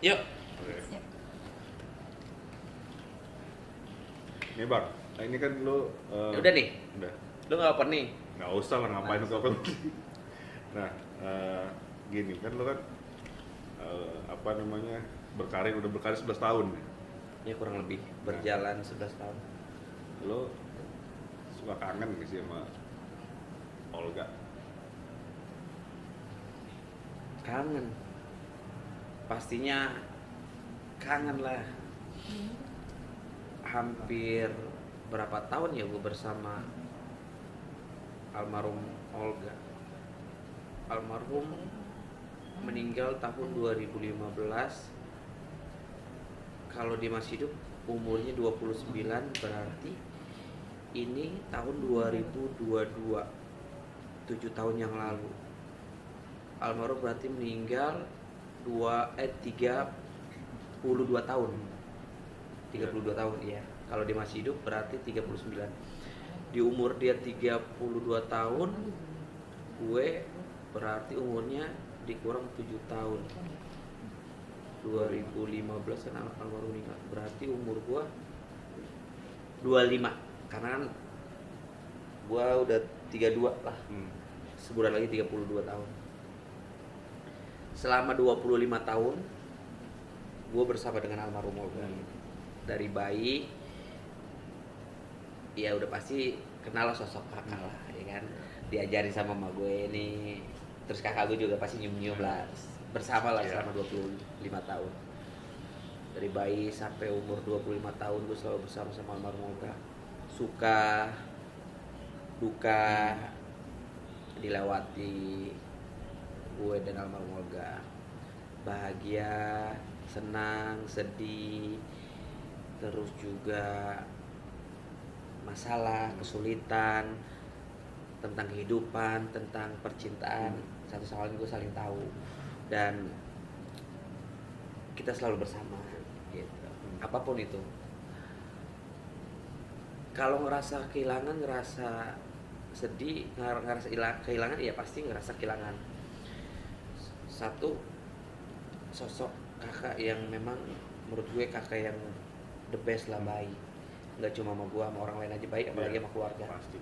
Yuk. Oke. Siap. Nih Bang, nah ini kan lu Ya udah nih. udah. Lu nggak apa nih? Nggak usah lah, ngapain lu apa lagi. Nah, gini kan lu kan apa namanya udah berkarir 11 tahun ya. Ya kurang lebih berjalan 11 tahun. Lu suka kangen gak sih sama Olga? Kangen. Pastinya kangen lah. Hampir berapa tahun ya gue bersama almarhum Olga. Almarhum meninggal tahun 2015. Kalau dia masih hidup umurnya 29, berarti ini tahun 2022, 7 tahun yang lalu. Almarhum berarti meninggal 32 tahun. 32 tahun ya. Kalau dia masih hidup berarti 39. Di umur dia 32 tahun, gue berarti umurnya dikurang 7 tahun. 2015 kan almarhum meninggal. Berarti umur gue 25. Karena kan gue udah 32 lah. Sebulan lagi 32 tahun. Selama 25 tahun gue bersama dengan almarhum Olga. Dari bayi ya udah pasti kenal lah sosok kakak lah, ya kan, diajarin sama mama gue ini, terus kakak gue juga pasti nyium-nyium lah, bersama lah selama 25 tahun. Dari bayi sampai umur 25 tahun gue selalu bersama sama almarhum Olga. Suka duka dilewati gue dan almarhum Olga. Bahagia, senang, sedih, terus juga masalah, kesulitan, tentang kehidupan, tentang percintaan, satu sama lain gue saling tahu, dan kita selalu bersama gitu. Apapun itu, kalau ngerasa kehilangan, ngerasa sedih, ngerasa kehilangan, ya pasti ngerasa kehilangan satu sosok kakak yang memang menurut gue kakak yang the best lah, baik. Nggak cuma sama gue, sama orang lain aja baik, apalagi sama keluarga. Pasti.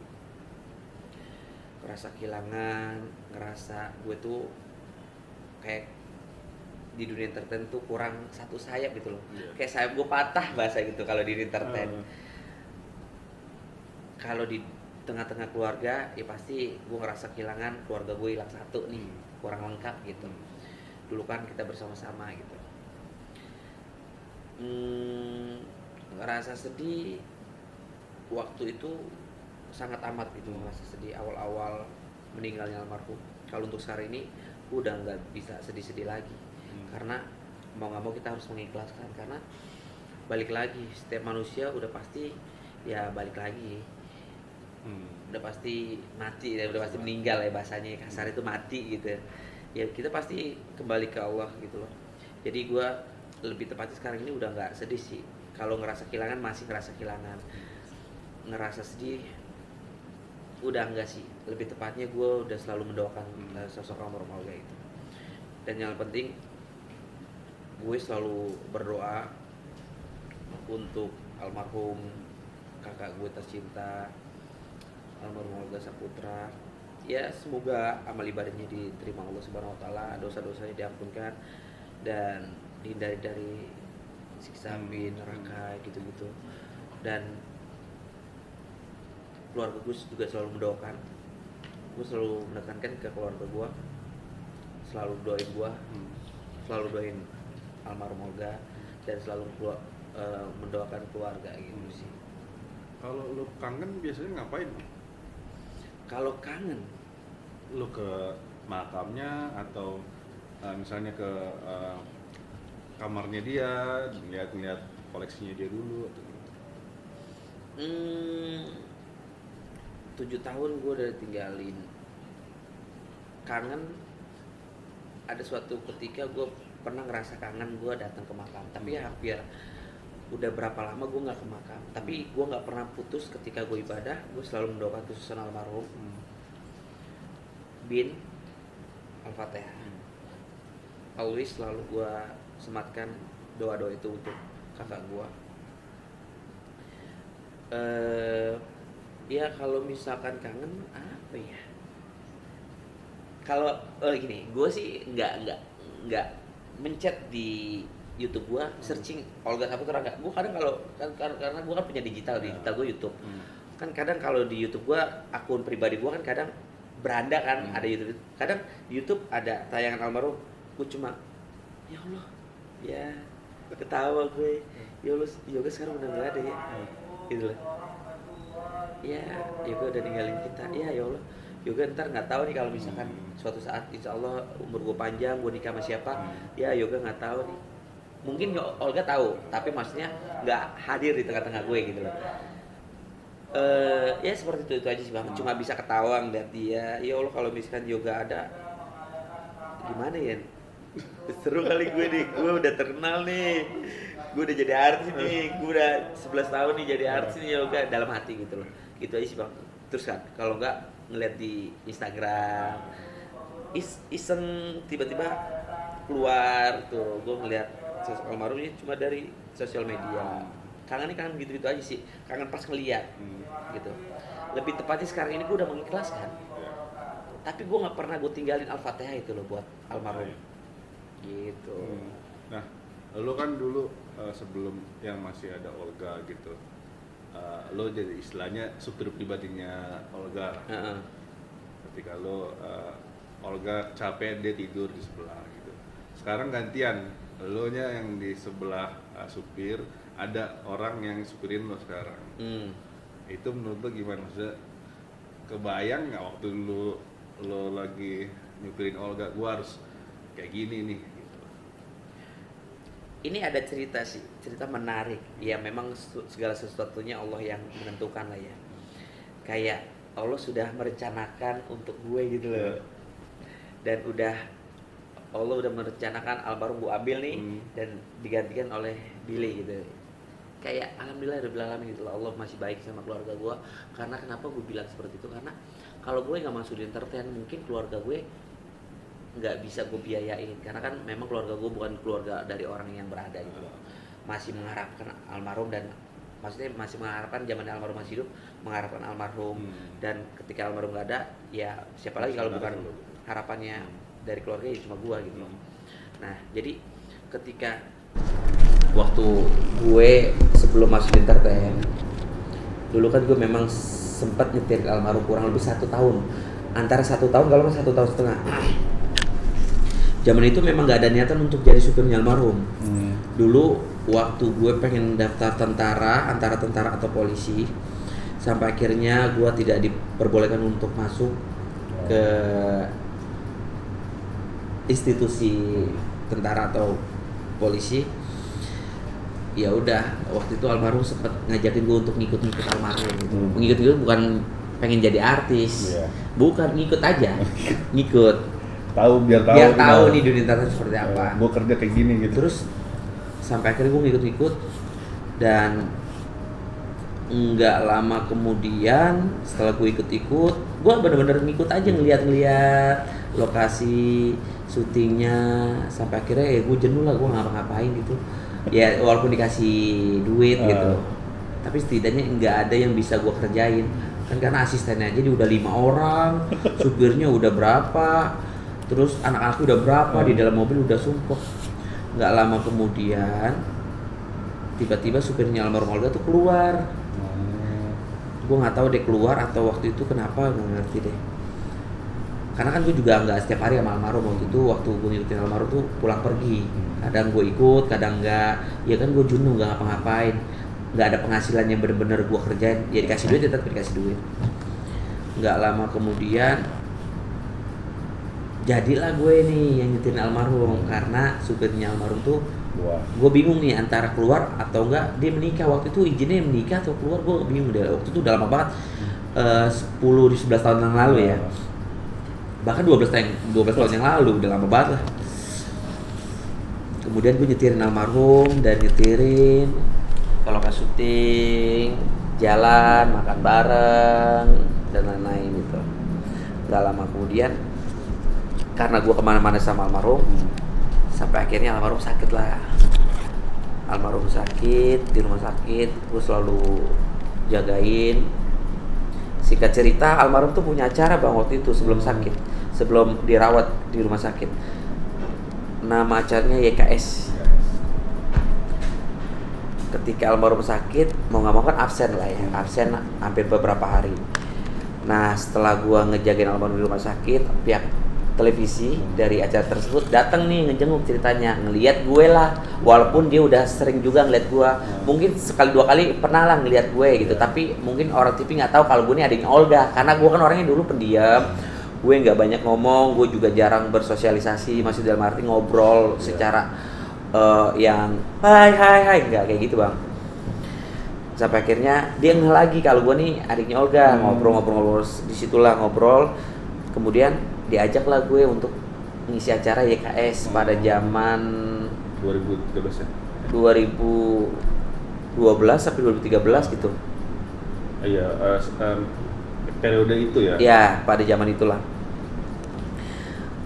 Ngerasa kehilangan, ngerasa gue tuh kayak di dunia entertain tuh kurang satu sayap gitu loh. Kayak sayap gue patah bahasa gitu kalau di entertain. Kalau di tengah-tengah keluarga ya pasti gue ngerasa kehilangan, keluarga gue hilang satu nih, kurang lengkap gitu. Dulu kan kita bersama-sama gitu. Ngerasa sedih waktu itu sangat amat gitu, ngerasa sedih awal-awal meninggalnya almarhum. Kalau untuk sekarang ini udah nggak bisa sedih-sedih lagi, karena mau nggak mau kita harus mengikhlaskan, karena balik lagi setiap manusia udah pasti ya balik lagi, udah pasti mati ya, udah pasti meninggal ya, bahasanya kasar itu mati gitu ya, kita pasti kembali ke Allah gitu loh. Jadi gue lebih tepatnya sekarang ini udah nggak sedih sih. Kalau ngerasa kehilangan masih ngerasa kehilangan, ngerasa sedih udah enggak sih. Lebih tepatnya gue udah selalu mendoakan sosok almarhum Olga itu. Dan yang penting gue selalu berdoa untuk almarhum kakak gue tercinta, almarhum Olga Saputra. Ya semoga amal ibadahnya diterima Allah Subhanahu Wa Taala, dosa-dosanya diampunkan dan dihindari dari siksa api neraka gitu-gitu. Dan keluarga gue juga selalu mendoakan, gue selalu menekankan ke keluarga gue, selalu doain gue, selalu doain almarhum Olga, dan selalu mendoakan keluarga gitu sih. Kalau lu kangen biasanya ngapain? Kalau kangen, Lu ke makamnya atau misalnya ke kamarnya dia, ngeliat koleksinya dia dulu atau gitu? 7 tahun gue udah tinggalin. Kangen, ada suatu ketika gue pernah ngerasa kangen, gue datang ke makam. Tapi hampir udah berapa lama gue nggak ke makam. Tapi gue nggak pernah putus ketika gue ibadah. Gue selalu mendoakan khususan almarhum bin Al-Fatihah. Always selalu gue sematkan doa-doa itu untuk kakak gue. Ya kalau misalkan kangen apa ya? Kalau gini, gue sih nggak mencet di YouTube gue, searching Olga Saputra enggak. Gue kadang kalau karena gue kan punya digital gue YouTube. Kan kadang kalau di YouTube gue, akun pribadi gue kan kadang beranda kan, ada YouTube. Kadang di YouTube ada tayangan almarhum, gue cuma ya Allah, ya ketawa gue. Ya Allah, Yoga sekarang udah nggak ada ya. Gitu loh. Ya, Yoga udah ninggalin kita. Ya Allah, Yoga ntar nggak tahu nih kalau misalkan suatu saat insya Allah umur gue panjang, gue nikah sama siapa, ya Yoga nggak tahu nih. Mungkin Olga tahu, tapi maksudnya nggak hadir di tengah-tengah gue gitu loh. Ya seperti itu aja sih bang. Cuma bisa ketawa ngeliat dia. Ya Allah kalau misalkan Yoga ada, gimana ya? Seru kali gue nih, gue udah terkenal nih, gue udah jadi artis nih, gue udah 11 tahun nih jadi artis nih Yoga, dalam hati gitu loh. Gitu aja sih bang. Terus kan kalau nggak ngeliat di Instagram, iseng tiba-tiba keluar tuh, gue ngeliat almarhumnya cuma dari sosial media. Kangen gitu-gitu aja sih, kangen pas ngeliat gitu. Lebih tepatnya sekarang ini gue udah mengikhlaskan, tapi gue nggak pernah gue tinggalin Al-Fatihah itu loh buat almarhum gitu. Nah, lo kan dulu sebelum yang masih ada Olga gitu, lo jadi istilahnya supir pribadinya Olga. Ketika lo Olga capek, dia tidur di sebelah gitu. Sekarang gantian, lo nya yang di sebelah supir, ada orang yang supirin lo sekarang. Itu menurut lo gimana? Maksudnya kebayang nggak waktu lo lagi nyupirin Olga, gua harus kayak gini nih gitu. Ini ada cerita menarik. Ya memang segala sesuatunya Allah yang menentukan lah ya. Kayak Allah sudah merencanakan untuk gue gitu loh. Dan Allah udah merencanakan almarhum gue ambil nih dan digantikan oleh Billy gitu. Kayak alhamdulillah gitu loh, Allah masih baik sama keluarga gue. Karena kenapa gue bilang seperti itu? Karena kalau gue nggak masuk di entertain, mungkin keluarga gue nggak bisa gue biayain. Karena kan memang keluarga gue bukan keluarga dari orang yang berada gitu loh. Masih mengharapkan almarhum, dan maksudnya masih mengharapkan zaman almarhum masih hidup, mengharapkan almarhum. Dan ketika almarhum nggak ada, ya siapa lagi kalau bukan harapannya dari keluarga, ya cuma gue gitu loh. Nah jadi ketika waktu gue sebelum masuk entertain, dulu kan gue memang sempat nyetir almarhum kurang lebih 1 tahun, antara 1 tahun kalau nggak 1 tahun setengah. Zaman itu memang nggak ada niatan untuk jadi supirnya almarhum. Dulu waktu gue pengen daftar tentara, antara tentara atau polisi, sampai akhirnya gue tidak diperbolehkan untuk masuk ke institusi tentara atau polisi. Ya udah, waktu itu almarhum sempat ngajakin gue untuk ngikut almarhum gitu. Ngikut bukan pengen jadi artis, bukan ngikut aja, ngikut. Biar tahu nih dunia entertain seperti apa. Gue kerja kayak gini gitu. Terus sampai akhirnya gue ngikut dan nggak lama kemudian setelah gue ikut-ikut, gue bener-bener ngikut aja, ngeliat lokasi syutingnya, sampai akhirnya ya gue jenuh lah, gue ngapa-ngapain gitu. Ya walaupun dikasih duit gitu, tapi setidaknya nggak ada yang bisa gue kerjain kan, karena asistennya aja dia udah 5 orang, supirnya udah berapa, terus anak-anakku udah berapa, di dalam mobil udah sumpah. Nggak lama kemudian tiba-tiba supirnya almarhum Olga tuh keluar. Gue nggak tahu dia keluar atau waktu itu kenapa, nggak ngerti deh. Karena kan gue juga nggak setiap hari sama almarhum. Waktu itu waktu gue ngikutin almarhum tuh pulang pergi, kadang gue ikut, kadang nggak. Ya kan gue jenuh, nggak ngapa-ngapain, nggak ada penghasilan yang bener-bener gue kerjain. Ya dikasih duit, tetap dikasih duit. Nggak lama kemudian jadilah gue nih yang nyetin almarhum, karena supirnya almarhum tuh gue bingung nih antara keluar atau enggak dia menikah. Waktu itu izinnya menikah atau keluar, gue bingung deh. Waktu itu udah lama banget, 11 tahun yang lalu ya, bahkan 12 tahun yang lalu, udah lama banget lah. Kemudian gue nyetirin almarhum dan nyetirin kalau nggak syuting, jalan, makan bareng dan lain-lain gitu. Gak lama kemudian, karena gue kemana-mana sama almarhum, Sampai akhirnya almarhum sakit lah. Almarhum sakit di rumah sakit, gue selalu jagain. Singkat cerita, almarhum tuh punya acara bang waktu itu sebelum sakit, sebelum dirawat di rumah sakit. Nama acaranya YKS. Ketika almarhum sakit, mau nggak mau kan absen lah ya, absen hampir beberapa hari. Nah setelah gue ngejagain almarhum di rumah sakit, pihak televisi dari acara tersebut datang nih ngejenguk ceritanya, ngelihat gue lah, walaupun dia udah sering juga ngeliat gue, mungkin sekali dua kali pernah lah ngeliat gue gitu, tapi mungkin orang TV nggak tahu kalau gue ini adiknya Olga, karena gue kan orangnya dulu pendiam, gue nggak banyak ngomong, gue juga jarang bersosialisasi, masih dalam arti ngobrol secara yang hai nggak kayak gitu bang. Sampai akhirnya dia ngeh lagi kalau gue nih adiknya Olga, ngobrol disitulah ngobrol, kemudian diajaklah gue untuk ngisi acara YKS pada zaman 2013 ya? 2012 sampai 2013 gitu. Iya, periode itu ya? Ya, pada zaman itulah.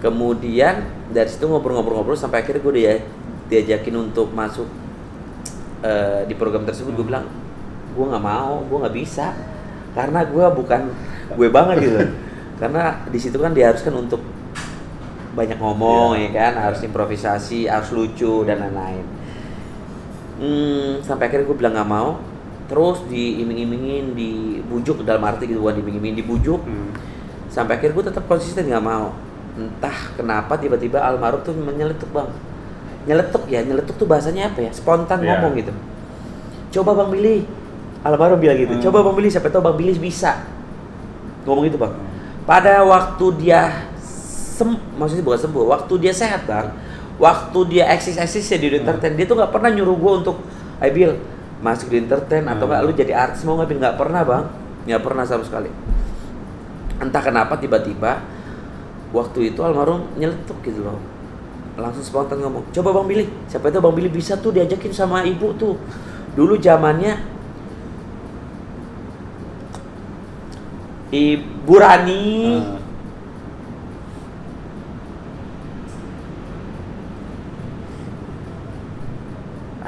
Kemudian dari situ ngobrol-ngobrol sampai akhirnya gue diajakin untuk masuk di program tersebut. Gue bilang, gue nggak mau, gue nggak bisa, karena gue bukan gue banget gitu. Karena di situ kan diharuskan untuk banyak ngomong ya kan, harus improvisasi, harus lucu dan lain-lain. Sampai akhirnya gue bilang nggak mau, terus diiming-imingin, dibujuk dalam arti gitu, bukan diiming-imingin, dibujuk. Sampai akhirnya gue tetap konsisten nggak mau. Entah kenapa tiba-tiba almarhum tuh menyeletuk bang, nyeletuk tuh bahasanya apa ya? Spontan ngomong gitu. Coba Bang Billy, almarhum bilang gitu. Coba Bang Billy, siapa tahu Bang Billy bisa ngomong gitu bang. Pada waktu dia maksudnya bukan sembuh, waktu dia sehat bang, waktu dia eksis-eksisnya di entertain, dia tuh nggak pernah nyuruh gue untuk, ayo Bil, masuk di entertain atau nggak lu jadi artis mau nggak? Nggak pernah bang, nggak pernah sama sekali. Entah kenapa tiba-tiba waktu itu almarhum nyeletuk gitu loh, langsung spontan ngomong, coba Bang Billy, siapa tahu Bang Billy bisa tuh diajakin sama ibu tuh, dulu zamannya Ibu Rani.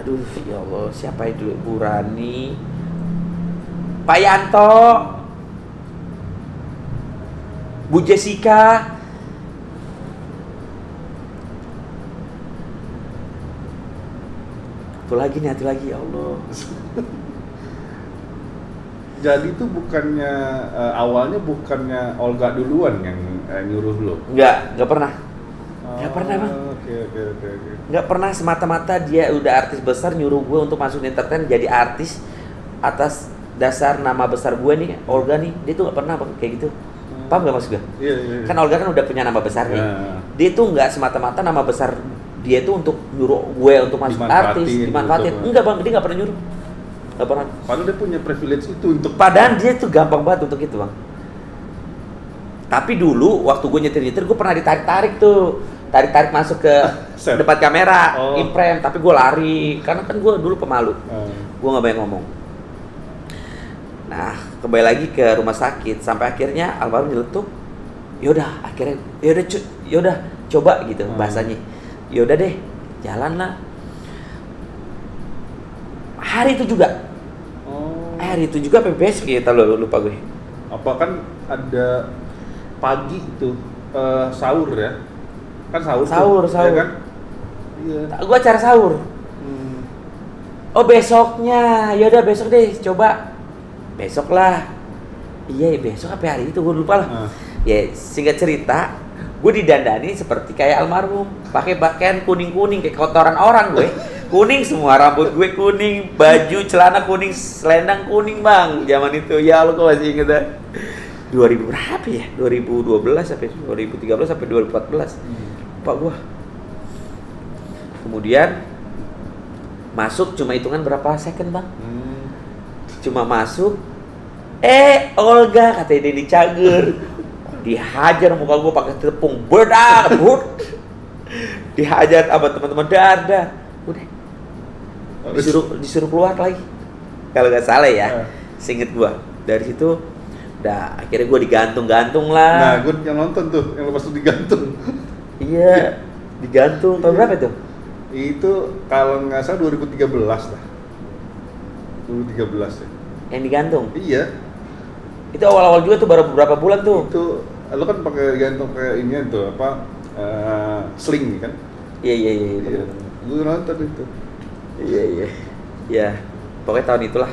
Aduh ya Allah, siapa itu Ibu Rani? Pak Yanto, Bu Jessica. Satu lagi ya Allah. Jadi itu bukannya awalnya bukannya Olga duluan yang nyuruh lo? Nggak pernah. Nggak pernah bang. Oke. Nggak pernah, semata-mata dia udah artis besar nyuruh gue untuk masuk entertain jadi artis atas dasar nama besar gue nih, Olga nih. Dia tuh nggak pernah bang kayak gitu. Paham nggak maksud gue? Iya. Kan Olga kan udah punya nama besar nih. Dia tuh nggak semata-mata nama besar dia tuh untuk nyuruh gue untuk masuk artis, dimanfaatin. Enggak bang, dia nggak pernah nyuruh. Padahal dia punya privilege itu untuk. Padahal dia tuh gampang banget untuk itu bang. Tapi dulu waktu gue nyetir gue pernah ditarik tarik masuk ke depan kamera, imprem. Tapi gue lari karena kan gue dulu pemalu. Gue nggak banyak ngomong. Nah kembali lagi ke rumah sakit sampai akhirnya almarhum nyeletuk. Yaudah coba gitu bahasanya. Yaudah deh, jalan lah. Hari itu juga PBS kita lupa gue. Apa kan ada pagi itu sahur ya? Kan sahur. Ya kan? Iya. Gue acara sahur. Oh besoknya, yaudah besok deh coba. Besok lah. Iya besok apa hari itu gue lupa lah. Ya singkat cerita, gue didandani seperti kayak almarhum, pakai pakaian kuning kayak kotoran orang gue. Kuning semua, rambut gue kuning, baju celana kuning, selendang kuning bang, zaman itu. Ya Allah, gue masih inget dah. 2000 berapa ya? 2012 sampai 2013 sampai 2014. Pak gue. Kemudian masuk cuma hitungan berapa second bang? Cuma masuk. Olga katanya Deddy Cager. Dihajar muka gue pakai tepung bedak, dihajar sama teman-teman dar. Udah. Disuruh keluar lagi kalau nggak salah ya, seinget gue. Dari situ udah akhirnya gue digantung lah. Nah gue yang nonton tuh yang lepas tuh digantung. Iya Digantung tahun berapa itu? Itu kalau nggak salah 2013 lah. 2013 ya. Yang digantung? Iya. Itu awal-awal juga tuh, baru beberapa bulan tuh. Itu lo kan pakai gantung kayak ini tuh apa sling kan? Iya. Gue nonton itu. Iya. Ya, pokoknya tahun itulah.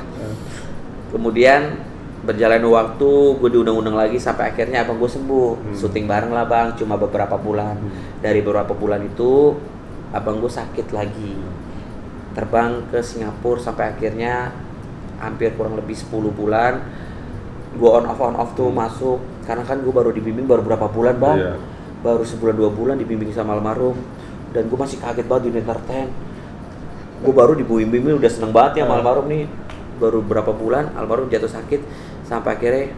Kemudian berjalan waktu, gue diundang-undang lagi sampai akhirnya abang gue sembuh. Syuting bareng lah bang, cuma beberapa bulan. Dari beberapa bulan itu, abang gue sakit lagi. Terbang ke Singapura sampai akhirnya hampir kurang lebih 10 bulan. Gue on off tuh masuk. Karena kan gue baru dibimbing baru berapa bulan bang. Iya. Baru sebulan 2 bulan dibimbing sama almarhum. Dan gue masih kaget banget di entertain. Gue baru dibimbing udah seneng banget ya sama almarhum nih. Baru berapa bulan almarhum jatuh sakit sampai akhirnya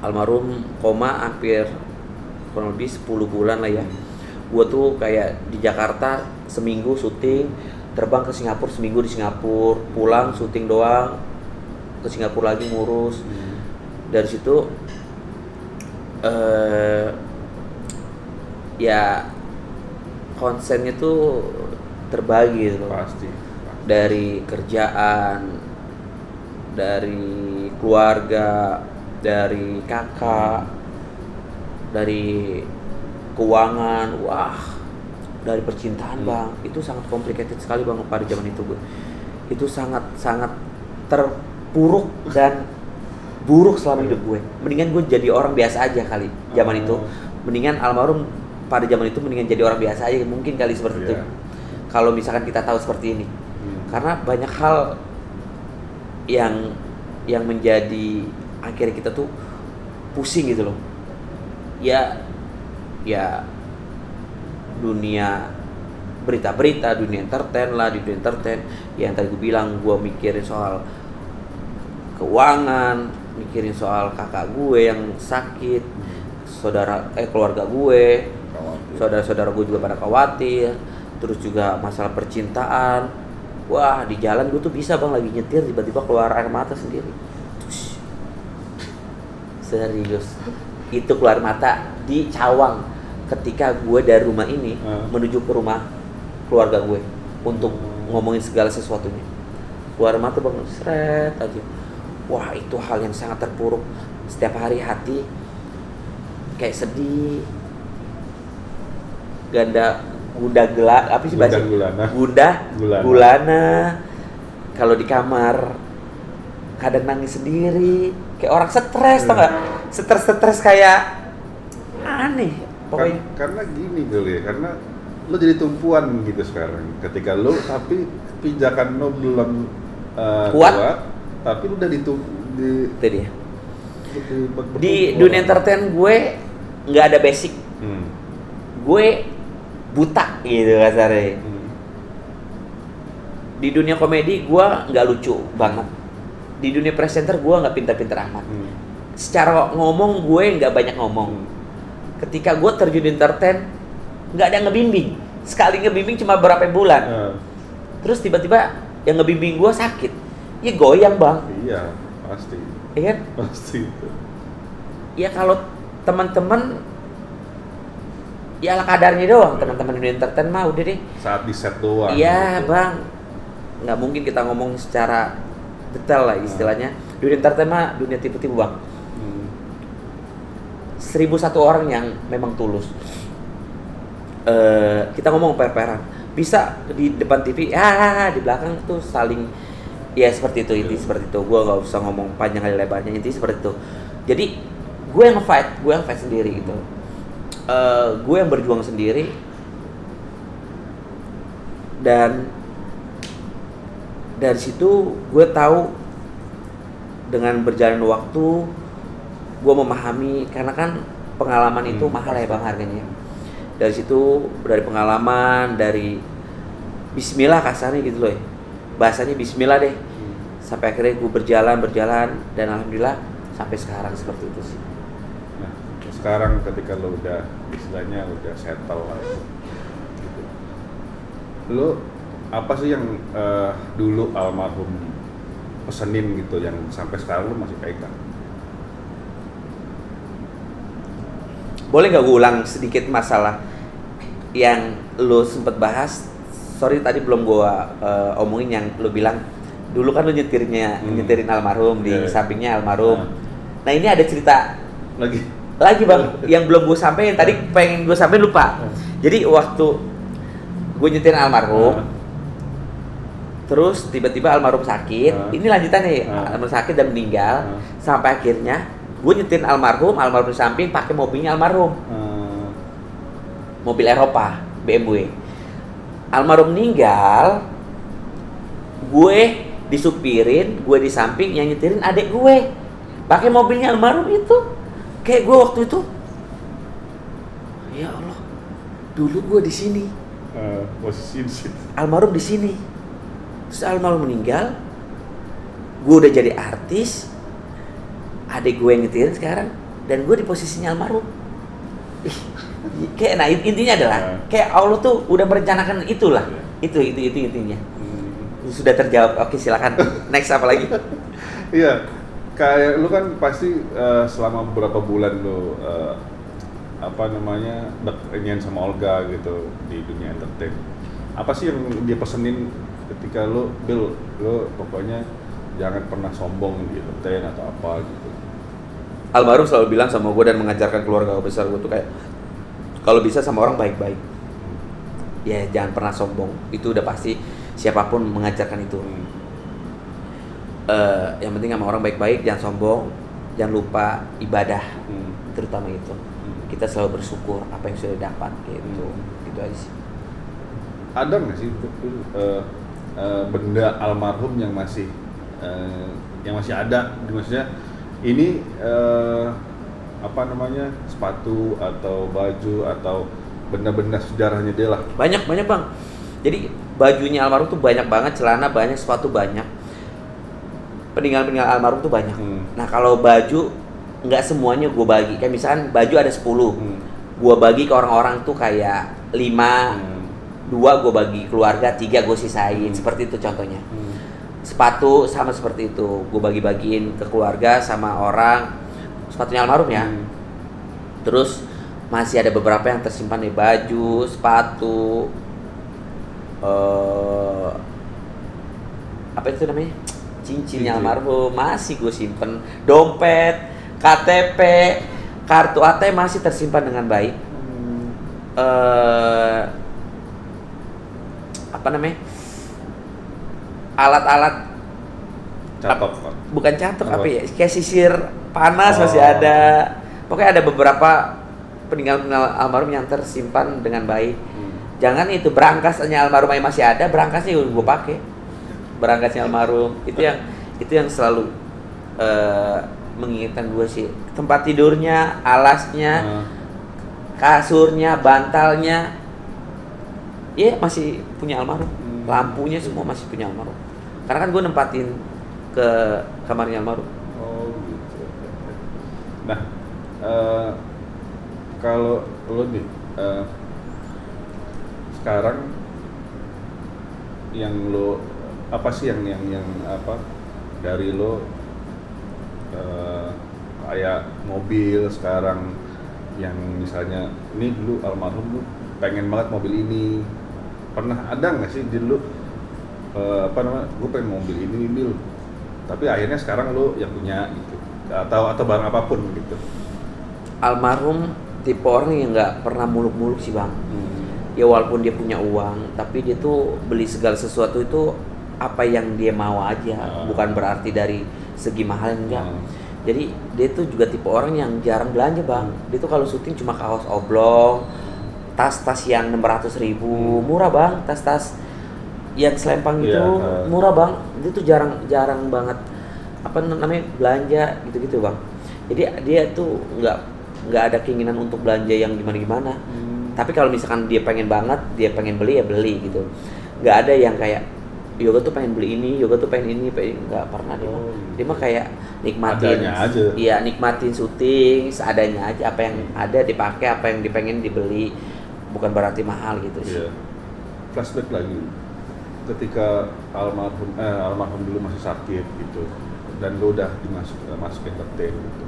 almarhum koma hampir kurang lebih 10 bulan lah ya. Gue tuh kayak di Jakarta seminggu syuting, terbang ke Singapura seminggu di Singapura, pulang syuting doang, ke Singapura lagi ngurus. Dari situ ya konsennya tuh terbagi gitu. Pasti. Dari kerjaan, dari keluarga, dari kakak, dari keuangan, dari percintaan bang, itu sangat complicated sekali bang pada zaman itu gue. Itu sangat terpuruk dan buruk selama hidup gue. Mendingan gue jadi orang biasa aja kali zaman itu. Mendingan almarhum pada zaman itu mendingan jadi orang biasa aja mungkin kali seperti itu. Kalau misalkan kita tahu seperti ini. Karena banyak hal yang menjadi akhirnya kita tuh pusing gitu loh. Ya dunia berita-berita, dunia entertain lah, di dunia entertain yang tadi gue bilang, gue mikirin soal keuangan, mikirin soal kakak gue yang sakit, keluarga gue, saudara-saudara gue juga pada khawatir, terus juga masalah percintaan. Wah, di jalan gue tuh bisa bang lagi nyetir tiba-tiba keluar air mata sendiri. Serius, itu keluar mata di Cawang ketika gue dari rumah ini menuju ke rumah keluarga gue untuk ngomongin segala sesuatunya. Keluar mata bang, seret aja. Wah, itu hal yang sangat terpuruk. Setiap hari hati kayak sedih, gulana. Kalau di kamar kadang nangis sendiri, kayak orang stres, tau nggak? Stres kayak aneh. Pokoknya. Karena gini kali ya, karena lo jadi tumpuan gitu sekarang. Ketika lo tapi pijakan lo belum kuat, tapi lo udah itu dia. Di dunia entertain gue nggak ada basic. Gue buta gitu kasarnya. Di dunia komedi gue nggak lucu banget. Di dunia presenter gue nggak pintar-pintar amat. Secara ngomong gue nggak banyak ngomong. Ketika gue terjun di entertain nggak ada yang ngebimbing. Sekali ngebimbing cuma berapa bulan. Terus tiba-tiba yang ngebimbing gue sakit. Ya goyang bang. Iya pasti. Iya kan? Pasti. Ya kalau teman-teman ya ala kadarnya doang, teman-teman di entertain mah udah deh. Saat di set doang. Iya gitu. Bang, nggak mungkin kita ngomong secara detail lah istilahnya. Dunia entertain mah dunia tipu-tipu bang. 1001 orang yang memang tulus. Kita ngomong per-peran. Bisa di depan TV, di belakang tuh saling ya seperti itu, inti seperti itu. Gue nggak usah ngomong panjang kali lebarnya, inti seperti itu. Jadi gue yang fight sendiri gitu. Gue yang berjuang sendiri, dan dari situ gue tahu dengan berjalan waktu gue memahami, karena kan pengalaman itu mahal ya bang harganya. Dari situ, dari pengalaman, dari bismillah kasarnya gitu loh ya, bahasanya bismillah deh, sampai akhirnya gue berjalan dan alhamdulillah sampai sekarang seperti itu sih. Nah, sekarang ketika lo udah istilahnya udah settle lah gitu, lo apa sih yang dulu almarhum pesenin gitu yang sampai sekarang lo masih pegang? Boleh nggak gue ulang sedikit masalah yang lo sempet bahas, sorry tadi belum gua omongin yang lo bilang dulu kan lo nyetirin almarhum di sampingnya almarhum. Nah ini ada cerita lagi bang, yang belum gue sampein tadi, pengen gue sampein lupa. Jadi waktu gue nyetirin almarhum, terus tiba-tiba almarhum sakit. Ini lanjutannya, almarhum sakit dan meninggal. Sampai akhirnya gue nyetirin almarhum di samping pakai mobilnya almarhum. Mobil Eropa, BMW. Almarhum meninggal, gue disupirin, gue di samping, yang nyetirin adik gue. Pakai mobilnya almarhum itu. Kayak gue waktu itu, ya Allah, dulu gue di sini. Posisi di sini. Almarhum di sini. Terus almarhum meninggal, gue udah jadi artis, adik gue yang nyetirin sekarang, dan gue di posisinya almarhum. Kayak, nah intinya adalah kayak Allah tuh udah merencanakan itulah. Itu intinya. Sudah terjawab. Oke, silakan. Next apa lagi? Iya, kayak lu kan pasti selama beberapa bulan lu berkenyan sama Olga gitu di dunia entertain. Apa sih yang dia pesenin ketika lu pokoknya jangan pernah sombong di entertain atau apa gitu? Almarhum selalu bilang sama gue dan mengajarkan keluarga besar gue tuh kayak, kalau bisa sama orang baik-baik. Ya jangan pernah sombong. Itu udah pasti, siapapun mengajarkan itu. Yang penting sama orang baik-baik, jangan sombong, jangan lupa ibadah, terutama itu. Kita selalu bersyukur apa yang sudah dapat gitu. Gitu aja sih. Ada nggak sih benda almarhum yang masih ada, maksudnya ini sepatu atau baju atau benda-benda sejarahnya dia lah? Banyak bang. Jadi bajunya almarhum tuh banyak banget, celana banyak, sepatu banyak. Peninggalan almarhum tuh banyak. Nah kalau baju nggak semuanya gue bagi. Kayak misalkan baju ada 10, gue bagi ke orang-orang tuh kayak 5, 2 gue bagi keluarga, 3 gue sisain. Seperti itu contohnya. Sepatu sama seperti itu, gue bagi-bagiin ke keluarga sama orang. Sepatunya almarhum ya. Terus masih ada beberapa yang tersimpan di baju, sepatu, apa itu namanya? Cincinnya almarhum masih gue simpen, dompet, KTP, kartu ATM masih tersimpan dengan baik. Alat-alat catok, bukan catok apa ya? Kayak sisir panas masih ada. Pokoknya ada beberapa peninggalan almarhum yang tersimpan dengan baik. Jangan itu berangkasnya almarhum masih ada, berangkasnya gue pakai. Berangkasnya almarhum itu yang selalu mengingatkan gue sih. Tempat tidurnya, alasnya, kasurnya, bantalnya, ya masih punya almarhum. Lampunya semua masih punya almarhum. Karena kan gue nempatin ke kamarnya almarhum. Oh gitu. Nah, kalau lo nih sekarang yang lo apa sih yang dari lo kayak mobil sekarang yang misalnya ini dulu almarhum lu pengen banget mobil ini, pernah ada nggak sih dulu gue pengen mobil ini bil, tapi akhirnya sekarang lo yang punya gitu, atau barang apapun gitu? Almarhum tipe orang yang nggak pernah muluk-muluk sih bang. Ya walaupun dia punya uang, tapi dia tuh beli segala sesuatu itu apa yang dia mau aja, bukan berarti dari segi mahal, enggak. Jadi dia tuh juga tipe orang yang jarang belanja bang. Dia tuh kalau syuting cuma kaos oblong, tas-tas yang 600.000, murah bang, tas-tas yang selempang gitu, murah bang. Dia tuh jarang banget belanja gitu-gitu bang. Jadi dia tuh nggak ada keinginan untuk belanja yang gimana-gimana. Tapi kalau misalkan dia pengen banget, dia pengen beli ya beli gitu. Nggak ada yang kayak Yoga tuh pengen beli ini, Yoga tuh pengen ini, nggak pernah dia. Dia mah kayak nikmatin, iya nikmatin syuting seadanya aja, apa yang ada dipakai, apa yang dipengen dibeli, bukan berarti mahal gitu sih. Yeah. Flashback lagi, ketika almarhum dulu masih sakit gitu, dan lo udah masuk entertain gitu.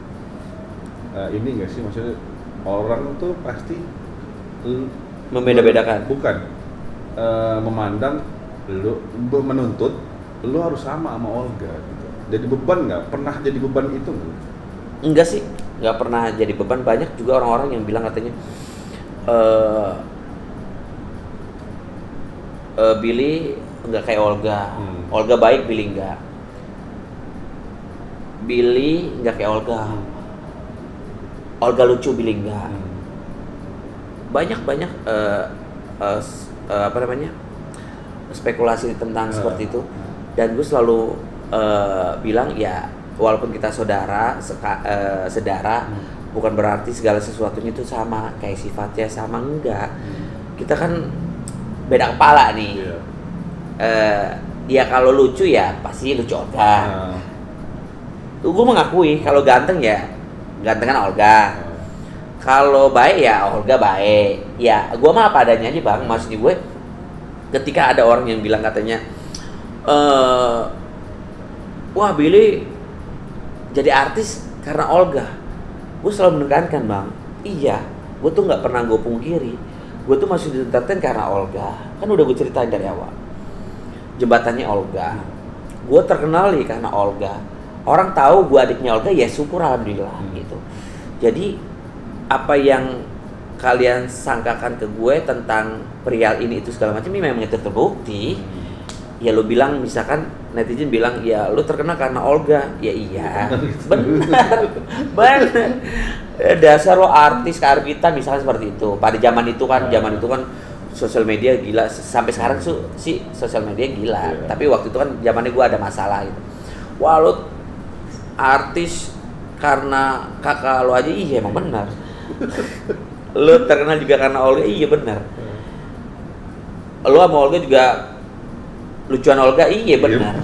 Ini nggak sih maksudnya orang tuh pasti Membeda-bedakan. Bukan. Memandang lu menuntut lu harus sama Olga gitu. Jadi beban nggak? Pernah jadi beban itu nggak? Enggak sih, nggak pernah jadi beban. Banyak juga orang-orang yang bilang katanya Billy nggak kayak Olga. Olga baik, Billy nggak. Billy nggak kayak Olga. Olga lucu, Billy nggak. Banyak apa namanya, spekulasi tentang seperti itu. Dan gue selalu bilang ya, walaupun kita saudara, bukan berarti segala sesuatunya itu sama, kayak sifatnya sama, enggak. Kita kan beda kepala nih. Ya kalau lucu ya pasti lucu Olga. Gue mengakui kalau ganteng ya gantengan Olga. Kalau baik ya Olga baik. Ya gue mah apa adanya aja bang. Maksudnya gue, ketika ada orang yang bilang katanya wah Billy jadi artis karena Olga, gue selalu menekankan bang, iya, gue tuh nggak pernah gue pungkiri, gue tuh masih di entertain karena Olga. Kan udah gue ceritain dari awal, jembatannya Olga, gue terkenal nih karena Olga. Orang tahu gue adiknya Olga, ya syukur alhamdulillah gitu. Jadi apa yang kalian sangkakan ke gue tentang perihal ini itu segala macam, ini memang itu terbukti. Ya lu bilang, misalkan netizen bilang ya lu terkenal karena Olga, ya iya, benar. Dasar lo artis karbitan misalnya seperti itu. Pada zaman itu kan sosial media gila, sampai sekarang sih sosial media gila. Tapi waktu itu kan zamannya gue ada masalah gitu. Wah lu artis karena kakak lo aja, iya emang benar. Lu terkenal juga karena Olga, iya benar. Lu sama Olga juga lucuan Olga, iya benar.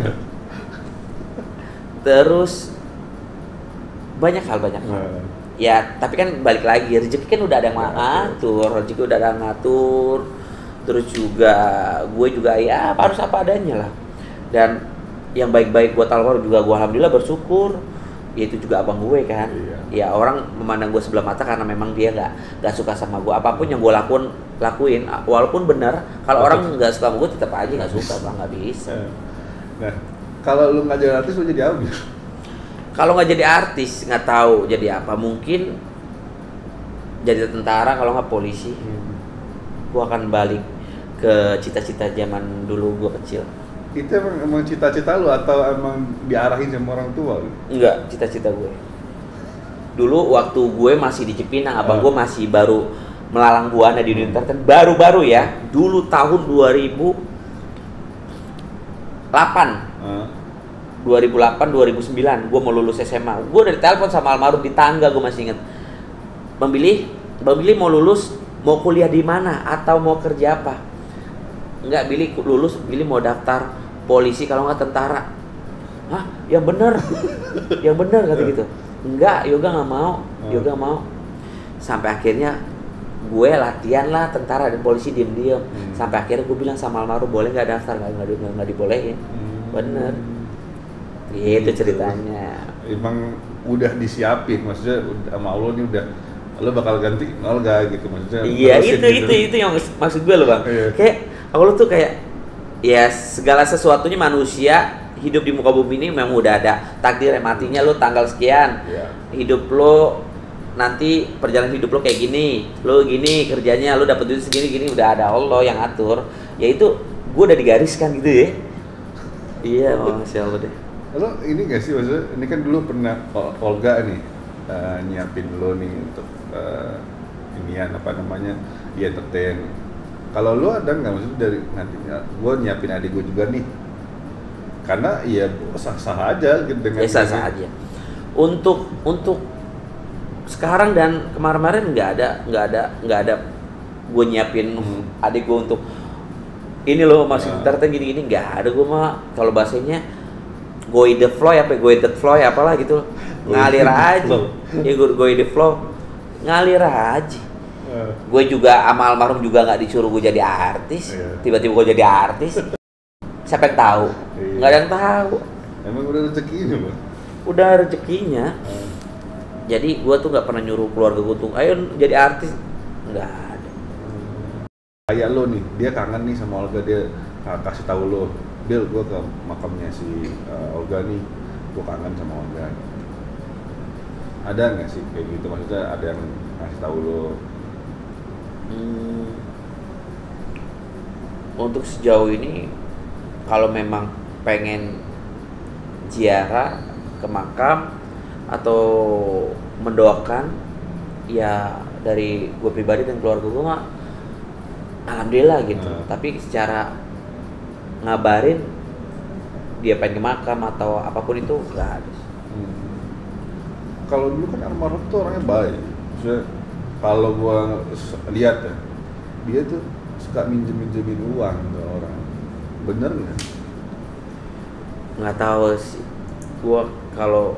Terus banyak hal. Ya tapi kan balik lagi, rezeki kan udah ada yang ngatur, terus juga gue juga ya harus apa adanya lah. Dan yang baik-baik buat Alvaro juga gue alhamdulillah bersyukur. Ya itu juga abang gue kan. Ya orang memandang gue sebelah mata karena memang dia nggak suka sama gue. Apapun yang gue lakuin walaupun benar, kalau orang nggak suka sama gue tetap aja nggak suka bang, nggak bisa. Nah kalau lu nggak jadi artis lu jadi apa? Kalau nggak jadi artis nggak tahu jadi apa, mungkin jadi tentara, kalau nggak polisi. Gue akan balik ke cita-cita zaman dulu gue kecil. Itu emang cita-cita lu atau emang diarahin sama orang tua lu? Enggak, cita-cita gue. Dulu waktu gue masih di Cipinang, abang gue masih baru melalang buana di dunia entertain, baru-baru ya. Dulu tahun 2008, 2009 gue mau lulus SMA. Gue udah ditelepon sama almarhum di tangga, gue masih inget. Bang Billy mau lulus, mau kuliah di mana atau mau kerja apa? Enggak, Billy lulus, Billy mau daftar polisi kalau nggak tentara. Hah? Yang bener kata gitu. Enggak, Yoga nggak mau. Sampai akhirnya gue latihan lah tentara dan polisi diem-diem. Sampai akhirnya gue bilang sama almarhum, boleh nggak daftar? Nggak dibolehin. Bener. Itu ceritanya. Emang udah disiapin, maksudnya sama Allah nih udah lo bakal ganti Olga gitu maksudnya. Iya, itu yang maksud gue loh bang. Kayak Allah tuh kayak ya segala sesuatunya manusia hidup di muka bumi ini memang udah ada takdir, matinya lo tanggal sekian. Hidup lo nanti, perjalanan hidup lo kayak gini, lo gini kerjanya, lo dapet duit segini gini, udah ada Allah yang atur. Ya itu gue udah digariskan gitu ya. Iya, masya Allah deh. Lo ini gak sih maksudnya, ini kan dulu pernah Olga nih nyiapin lo nih untuk inian apa namanya di entertain. Kalau lo ada nggak maksudnya dari nantinya gue nyiapin adik gue juga nih, karena ya sah-sah aja gitu dengan sah-sah aja. Untuk sekarang dan kemarin-kemarin nggak ada gue nyiapin adik gue untuk ini loh masih entertain gini-gini, nggak ada. Gue mah kalau bahasanya go with the flow apalah gitu, ngalir aja. Ya go with the flow, ngalir aja. Gue juga sama almarhum juga nggak disuruh gue jadi artis. Tiba-tiba gue jadi artis, siapa yang tahu? Nggak ada yang tahu. Emang udah rezekinya bang? Udah rezekinya. Jadi gue tuh nggak pernah nyuruh keluarga gue tuh ayo jadi artis, nggak. kayak lo nih, dia kangen nih sama Olga, dia kasih tahu lo, Bil, gue ke makamnya si Olga nih, gue kangen sama Olga. Ada nggak sih kayak gitu, maksudnya ada yang kasih tahu lo? Untuk sejauh ini kalau memang pengen ziarah ke makam atau mendoakan ya dari gue pribadi dan keluarga gue mah alhamdulillah gitu. Tapi secara ngabarin dia pengen ke makam atau apapun itu nggak ada. Kalau dulu kan almarhum tuh orangnya baik. Maksudnya kalau gue lihat ya, dia tuh suka minjemin uang ke orang. Bener nggak? Nggak tahu sih. Gue kalau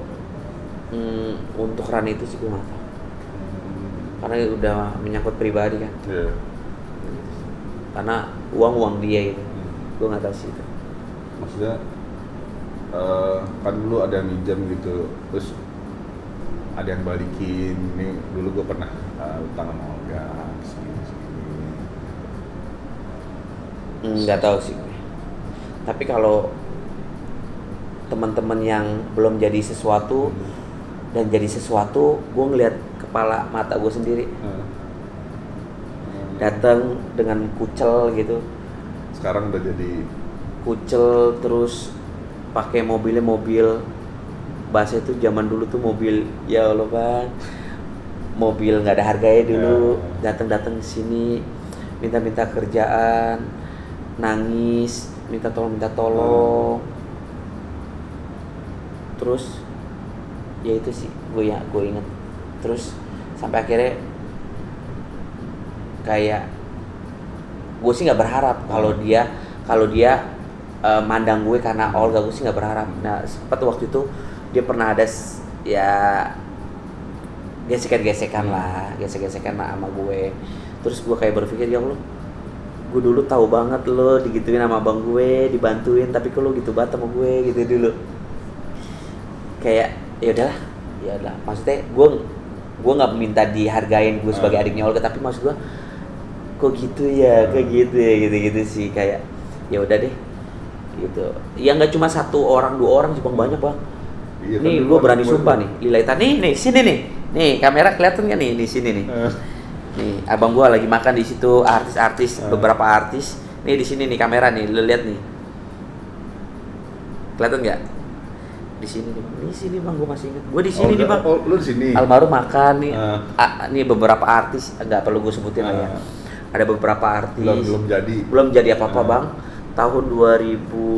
untuk Rani itu sih gue nggak tahu. Karena udah menyangkut pribadi kan. Yeah. Karena uang dia itu. Gue nggak tahu sih itu. Maksudnya kan dulu ada yang minjem gitu, terus ada yang balikin. Nih dulu gue pernah utang sama Olga segini. Nggak tahu sih. Tapi kalau teman-teman yang belum jadi sesuatu dan jadi sesuatu, gue ngeliat kepala mata gue sendiri datang dengan kucel gitu. Sekarang udah jadi kucel, terus pakai mobil bahasa itu zaman dulu tuh mobil, ya Allah bang, mobil nggak ada harganya dulu. Datang ke sini minta kerjaan, nangis, minta tolong. Terus ya itu sih gue inget. Terus sampai akhirnya kayak gue sih nggak berharap kalau dia mandang gue karena Olga, gue sih nggak berharap. Nah sempat waktu itu dia pernah ada ya gesekan sama gue. Terus gue kayak berpikir, ya Allah, gue dulu tahu banget lo digituin sama abang gue, dibantuin, tapi kok lo gitu banget sama gue gitu dulu. Kayak ya udahlah, maksudnya gue nggak minta dihargain gue sebagai adiknya Olga, tapi maksud gue kok gitu ya, gitu sih. Kayak ya udah deh gitu. Ya nggak cuma satu orang, dua orang sih bang, banyak bang. Iya, nih gue berani sumpah nih, Lilaita nih sini nih kamera kelihatan nggak nih, di sini nih. Nih abang gue lagi makan di situ, artis beberapa artis. Nih di sini nih kamera nih, lu lihat nih, kelihatan nggak? Di sini bang, gue masih ingat. Gue di sini nih bang. Lu di sini. Almarhum makan nih. Nih beberapa artis, nggak perlu gue sebutin lah ya. Ada beberapa artis. Belum jadi apa-apa bang. Tahun 2000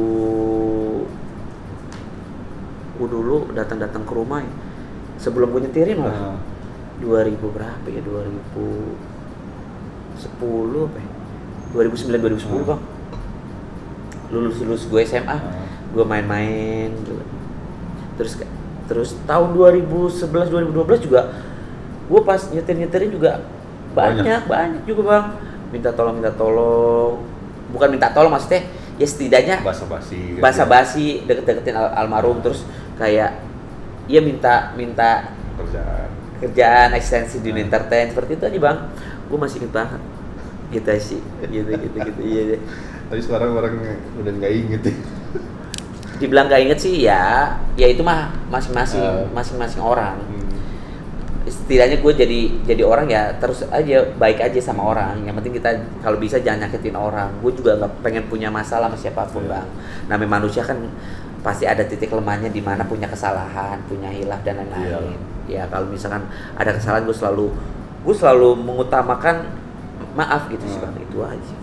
dulu datang ke rumah ya. Sebelum gue nyetirin lah. 2000 berapa ya? 2010 apa ya? 2009 bang. Lulus gue SMA. Gue main-main gitu. Terus tahun 2011 2012 juga gue pas nyetir-nyetirin juga banyak juga bang. Minta tolong, bukan minta tolong, maksudnya ya setidaknya basa-basi deket-deketin almarhum. Terus kayak ya minta kerjaan ekstensi di entertain, seperti itu aja bang. Gue masih inget banget gitu sih, gitu iya. Tapi sekarang orang udah nggak inget ya. Dibilang nggak inget sih ya itu mah masing-masing orang. Setidaknya gue jadi orang ya terus aja baik aja sama orang. Yang penting kita kalau bisa jangan nyakitin orang. Gue juga nggak pengen punya masalah sama siapapun bang. Namanya manusia kan pasti ada titik lemahnya, di mana punya kesalahan, punya hilaf dan lain-lain. Ya kalau misalkan ada kesalahan, gue selalu mengutamakan maaf gitu sih bang, itu aja.